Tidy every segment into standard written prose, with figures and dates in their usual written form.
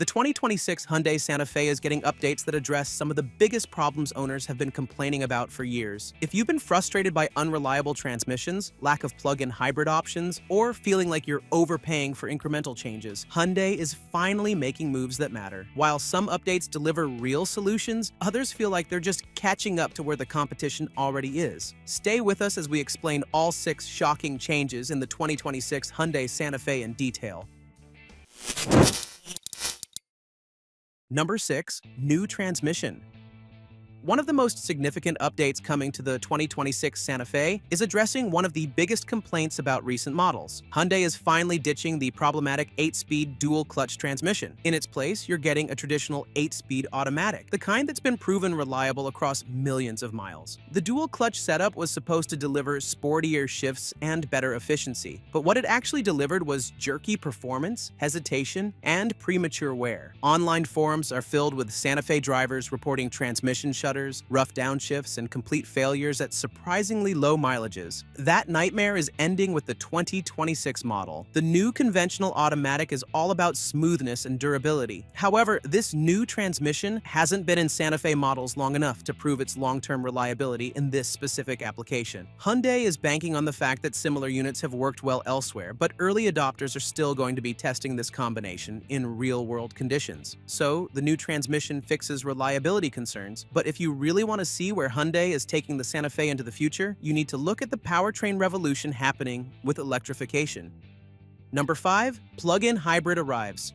The 2026 Hyundai Santa Fe is getting updates that address some of the biggest problems owners have been complaining about for years. If you've been frustrated by unreliable transmissions, lack of plug-in hybrid options, or feeling like you're overpaying for incremental changes, Hyundai is finally making moves that matter. While some updates deliver real solutions, others feel like they're just catching up to where the competition already is. Stay with us as we explain all 6 shocking changes in the 2026 Hyundai Santa Fe in detail. Number 6. New transmission. One of the most significant updates coming to the 2026 Santa Fe is addressing one of the biggest complaints about recent models. Hyundai is finally ditching the problematic 8-speed dual-clutch transmission. In its place, you're getting a traditional 8-speed automatic, the kind that's been proven reliable across millions of miles. The dual-clutch setup was supposed to deliver sportier shifts and better efficiency, but what it actually delivered was jerky performance, hesitation, and premature wear. Online forums are filled with Santa Fe drivers reporting transmission shutters, rough downshifts, and complete failures at surprisingly low mileages. That nightmare is ending with the 2026 model. The new conventional automatic is all about smoothness and durability. However, this new transmission hasn't been in Santa Fe models long enough to prove its long-term reliability in this specific application. Hyundai is banking on the fact that similar units have worked well elsewhere, but early adopters are still going to be testing this combination in real-world conditions. So, the new transmission fixes reliability concerns, but if you really want to see where Hyundai is taking the Santa Fe into the future, you need to look at the powertrain revolution happening with electrification. Number 5. Plug-in hybrid arrives.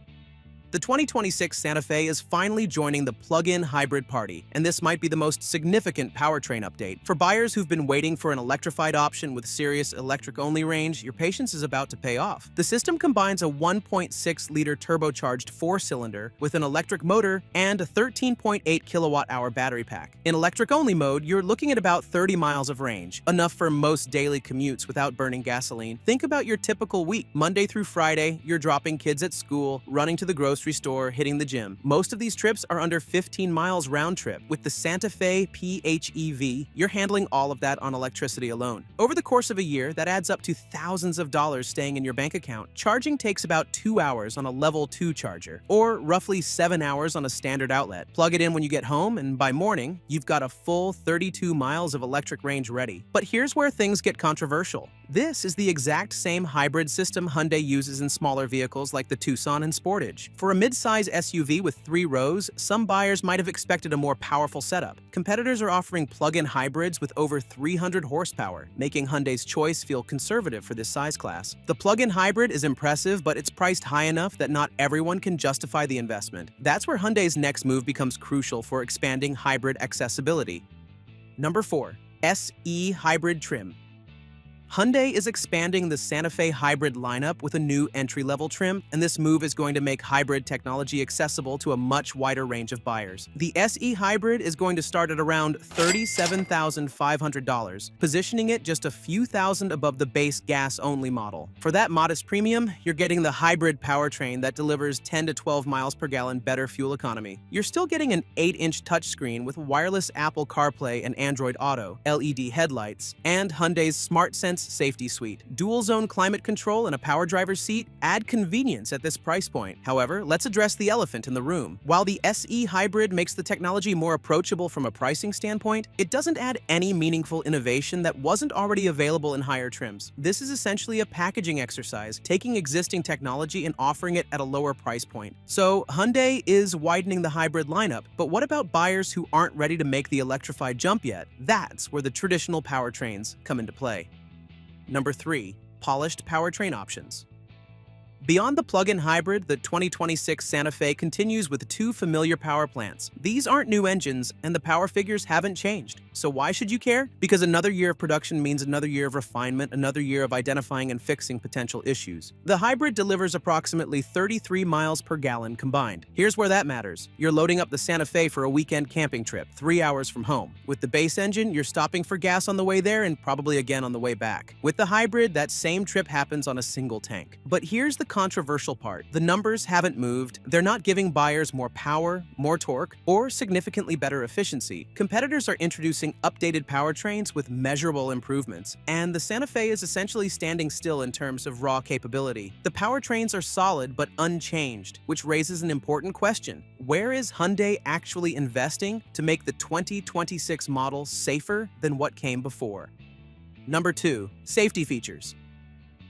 The 2026 Santa Fe is finally joining the plug-in hybrid party, and this might be the most significant powertrain update. For buyers who've been waiting for an electrified option with serious electric-only range, your patience is about to pay off. The system combines a 1.6-liter turbocharged 4-cylinder with an electric motor and a 13.8 kilowatt-hour battery pack. In electric-only mode, you're looking at about 30 miles of range, enough for most daily commutes without burning gasoline. Think about your typical week. Monday through Friday, you're dropping kids at school, running to the grocery store, hitting the gym. Most of these trips are under 15 miles round trip. With the Santa Fe PHEV, you're handling all of that on electricity alone. Over the course of a year, that adds up to thousands of dollars staying in your bank account. Charging takes about 2 hours on a level 2 charger, or roughly 7 hours on a standard outlet. Plug it in when you get home, and by morning, you've got a full 32 miles of electric range ready. But here's where things get controversial. This is the exact same hybrid system Hyundai uses in smaller vehicles like the Tucson and Sportage. For a mid-size SUV with 3 rows, some buyers might have expected a more powerful setup. Competitors are offering plug-in hybrids with over 300 horsepower, making Hyundai's choice feel conservative for this size class. The plug-in hybrid is impressive, but it's priced high enough that not everyone can justify the investment. That's where Hyundai's next move becomes crucial for expanding hybrid accessibility. Number 4. SE Hybrid Trim. Hyundai is expanding the Santa Fe hybrid lineup with a new entry-level trim, and this move is going to make hybrid technology accessible to a much wider range of buyers. The SE Hybrid is going to start at around $37,500, positioning it just a few thousand above the base gas-only model. For that modest premium, you're getting the hybrid powertrain that delivers 10 to 12 miles per gallon better fuel economy. You're still getting an 8-inch touchscreen with wireless Apple CarPlay and Android Auto, LED headlights, and Hyundai's SmartSense safety suite. Dual-zone climate control and a power driver's seat add convenience at this price point. However, let's address the elephant in the room. While the SE Hybrid makes the technology more approachable from a pricing standpoint, it doesn't add any meaningful innovation that wasn't already available in higher trims. This is essentially a packaging exercise, taking existing technology and offering it at a lower price point. So, Hyundai is widening the hybrid lineup, but what about buyers who aren't ready to make the electrified jump yet? That's where the traditional powertrains come into play. Number 3. Polished powertrain options. Beyond the plug-in hybrid, the 2026 Santa Fe continues with 2 familiar power plants. These aren't new engines, and the power figures haven't changed. So why should you care? Because another year of production means another year of refinement, another year of identifying and fixing potential issues. The hybrid delivers approximately 33 miles per gallon combined. Here's where that matters. You're loading up the Santa Fe for a weekend camping trip, 3 hours from home. With the base engine, you're stopping for gas on the way there and probably again on the way back. With the hybrid, that same trip happens on a single tank. But here's the controversial part. The numbers haven't moved, they're not giving buyers more power, more torque, or significantly better efficiency. Competitors are introducing updated powertrains with measurable improvements, and the Santa Fe is essentially standing still in terms of raw capability. The powertrains are solid but unchanged, which raises an important question. Where is Hyundai actually investing to make the 2026 model safer than what came before? Number 2. Safety features.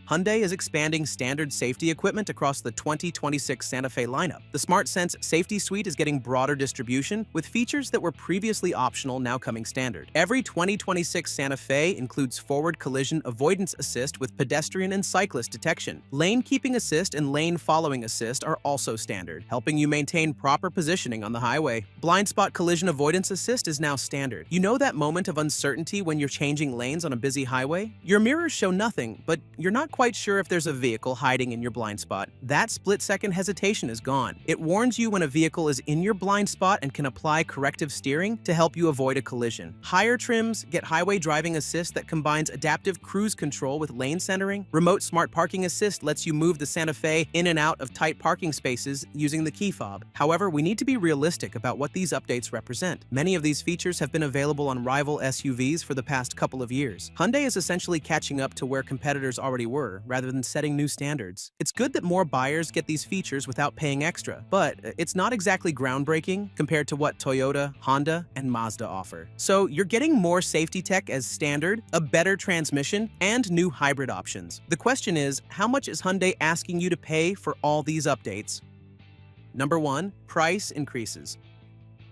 Hyundai is expanding standard safety equipment across the 2026 Santa Fe lineup. The SmartSense safety suite is getting broader distribution, with features that were previously optional now coming standard. Every 2026 Santa Fe includes forward collision avoidance assist with pedestrian and cyclist detection. Lane keeping assist and lane following assist are also standard, helping you maintain proper positioning on the highway. Blind spot collision avoidance assist is now standard. You know that moment of uncertainty when you're changing lanes on a busy highway? Your mirrors show nothing, but you're not quite sure if there's a vehicle hiding in your blind spot. That split-second hesitation is gone. It warns you when a vehicle is in your blind spot and can apply corrective steering to help you avoid a collision. Higher trims get highway driving assist that combines adaptive cruise control with lane centering. Remote smart parking assist lets you move the Santa Fe in and out of tight parking spaces using the key fob. However, we need to be realistic about what these updates represent. Many of these features have been available on rival SUVs for the past couple of years. Hyundai is essentially catching up to where competitors already were, rather than setting new standards. It's good that more buyers get these features without paying extra, but it's not exactly groundbreaking compared to what Toyota, Honda, and Mazda offer. So you're getting more safety tech as standard, a better transmission, and new hybrid options. The question is, how much is Hyundai asking you to pay for all these updates? Number 1. Price increases.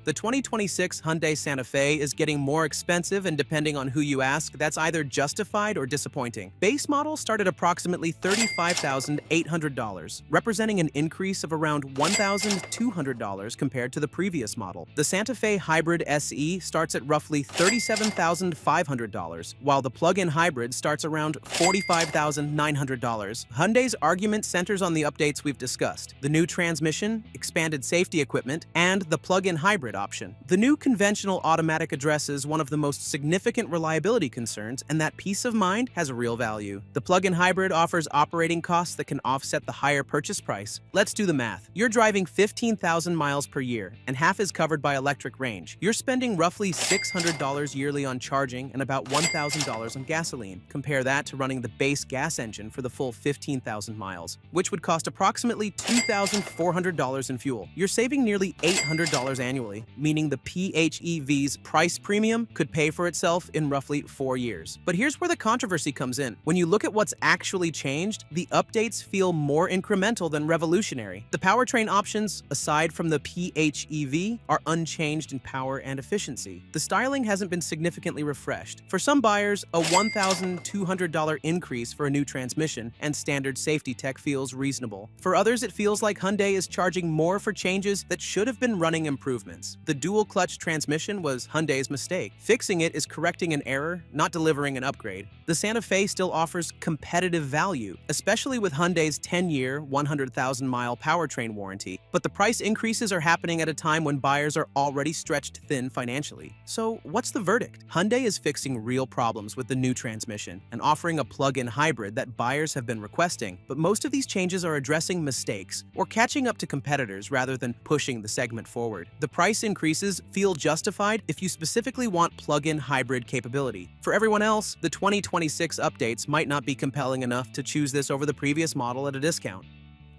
The 2026 Hyundai Santa Fe is getting more expensive, and depending on who you ask, that's either justified or disappointing. Base models start at approximately $35,800, representing an increase of around $1,200 compared to the previous model. The Santa Fe Hybrid SE starts at roughly $37,500, while the plug-in hybrid starts around $45,900. Hyundai's argument centers on the updates we've discussed: the new transmission, expanded safety equipment, and the plug-in hybrid option. The new conventional automatic addresses one of the most significant reliability concerns, and that peace of mind has a real value. The plug-in hybrid offers operating costs that can offset the higher purchase price. Let's do the math. You're driving 15,000 miles per year, and half is covered by electric range. You're spending roughly $600 yearly on charging and about $1,000 on gasoline. Compare that to running the base gas engine for the full 15,000 miles, which would cost approximately $2,400 in fuel. You're saving nearly $800 annually, meaning the PHEV's price premium could pay for itself in roughly 4 years. But here's where the controversy comes in. When you look at what's actually changed, the updates feel more incremental than revolutionary. The powertrain options, aside from the PHEV, are unchanged in power and efficiency. The styling hasn't been significantly refreshed. For some buyers, a $1,200 increase for a new transmission and standard safety tech feels reasonable. For others, it feels like Hyundai is charging more for changes that should have been running improvements. The dual-clutch transmission was Hyundai's mistake. Fixing it is correcting an error, not delivering an upgrade. The Santa Fe still offers competitive value, especially with Hyundai's 10-year, 100,000-mile powertrain warranty. But the price increases are happening at a time when buyers are already stretched thin financially. So what's the verdict? Hyundai is fixing real problems with the new transmission and offering a plug-in hybrid that buyers have been requesting, but most of these changes are addressing mistakes or catching up to competitors rather than pushing the segment forward. The price increases feel justified if you specifically want plug-in hybrid capability. For everyone else, the 2026 updates might not be compelling enough to choose this over the previous model at a discount.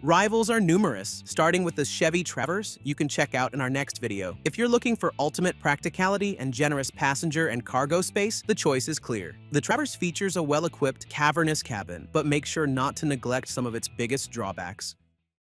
Rivals are numerous, starting with the Chevy Traverse you can check out in our next video. If you're looking for ultimate practicality and generous passenger and cargo space, the choice is clear. The Traverse features a well-equipped, cavernous cabin, but make sure not to neglect some of its biggest drawbacks.